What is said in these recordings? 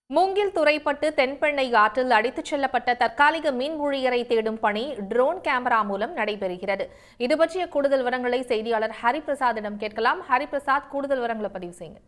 மூங்கில் துறைப்பட்டு தென்பெண்ணை ஆற்றில் அடித்துச் செல்லப்பட்ட தற்காலிக மீன் ஊழியரை தேடும் பணி ட்ரோன் கேமரா மூலம் நடைபெறுகிறது. இது பற்றிய கூடுதல் விவரங்களை செய்தியாளர் ஹரிபிரசாத்திடம் கேட்கலாம். ஹரிபிரசாத், கூடுதல் விவரங்களை பதிவு செய்யுங்க.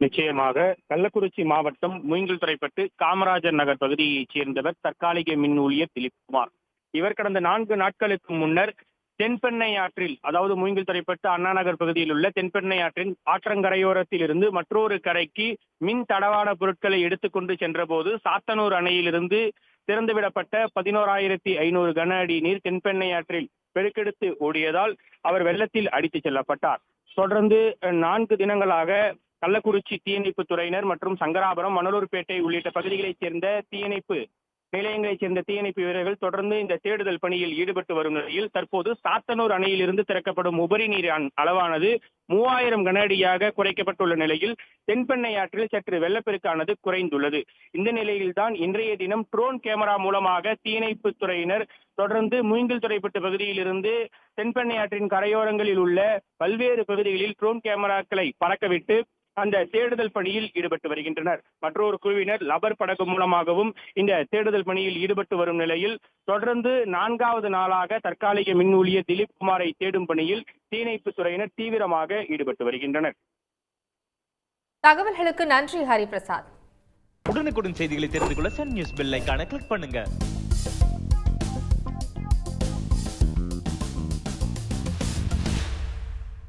நிச்சயமாக கள்ளக்குறிச்சி மாவட்டம் மூங்கில் துறைப்பட்டு காமராஜர் நகர் பகுதியைச் சேர்ந்தவர் தற்காலிக மின் ஊழியர் திலீப்குமார். இவர் கடந்த 4 நாட்களுக்கு முன்னர் தென்பெண்ணை ஆற்றில், அதாவது மூங்கில் துறைப்பட்டு அண்ணா நகர் பகுதியில் உள்ள தென்பெண்ணை ஆற்றின் ஆற்றங்கரையோரத்தில் இருந்து மற்றொரு கரைக்கு மின் தடவாட பொருட்களை எடுத்துக்கொண்டு சென்றபோது சாத்தனூர் அணையிலிருந்து திறந்துவிடப்பட்ட 11,500 கன அடி நீர் தென்பெண்ணை ஆற்றில் பெருக்கெடுத்து ஓடியதால் அவர் வெள்ளத்தில் அடித்துச் செல்லப்பட்டார். தொடர்ந்து 4 தினங்களாக கள்ளக்குறிச்சி தீயணைப்பு துறையினர் மற்றும் சங்கராபுரம், மணலூர்பேட்டை உள்ளிட்ட பகுதிகளைச் சேர்ந்த தீயணைப்பு நிலையங்களைச் சேர்ந்த தீயணைப்பு வீரர்கள் தொடர்ந்து இந்த தேடுதல் பணியில் ஈடுபட்டு வரும் நிலையில் தற்போது சாத்தனூர் அணையிலிருந்து திறக்கப்படும் உபரி நீர் அளவானது 3000 கன அடியாக குறைக்கப்பட்டுள்ள நிலையில் தென்பெண்ணை ஆற்றில் சற்று வெள்ளப்பெருக்கானது குறைந்துள்ளது. இந்த நிலையில்தான் இன்றைய தினம் ட்ரோன் கேமரா மூலமாக தீயணைப்பு துறையினர் தொடர்ந்து மூங்கில் துறைப்பட்டு பகுதியில் இருந்து தென்பெண்ணை ஆற்றின் கரையோரங்களில் உள்ள பல்வேறு பகுதிகளில் ட்ரோன் கேமராக்களை பறக்கவிட்டு அந்த தேடுதல் பணியில் ஈடுபட்டு வருகின்றனர். மற்றொரு குழுவினர் லபர் படகு மூலமாகவும் இந்த தேடுதல் பணியில் ஈடுபட்டு வரும் நிலையில் தொடர்ந்து 4வது நாளாக தற்காலிக மின் ஊழியர் திலீப்குமாரை தேடும் பணியில் தீயணைப்பு துறையினர் தீவிரமாக ஈடுபட்டு வருகின்றனர். தகவல்களுக்கு நன்றி ஹரிபிரசாத். உடனுக்குடன் செய்திகளை தெரிந்து கொள்ள சன் நியூஸ் பெல் ஐகானை கிளிக் பண்ணுங்க.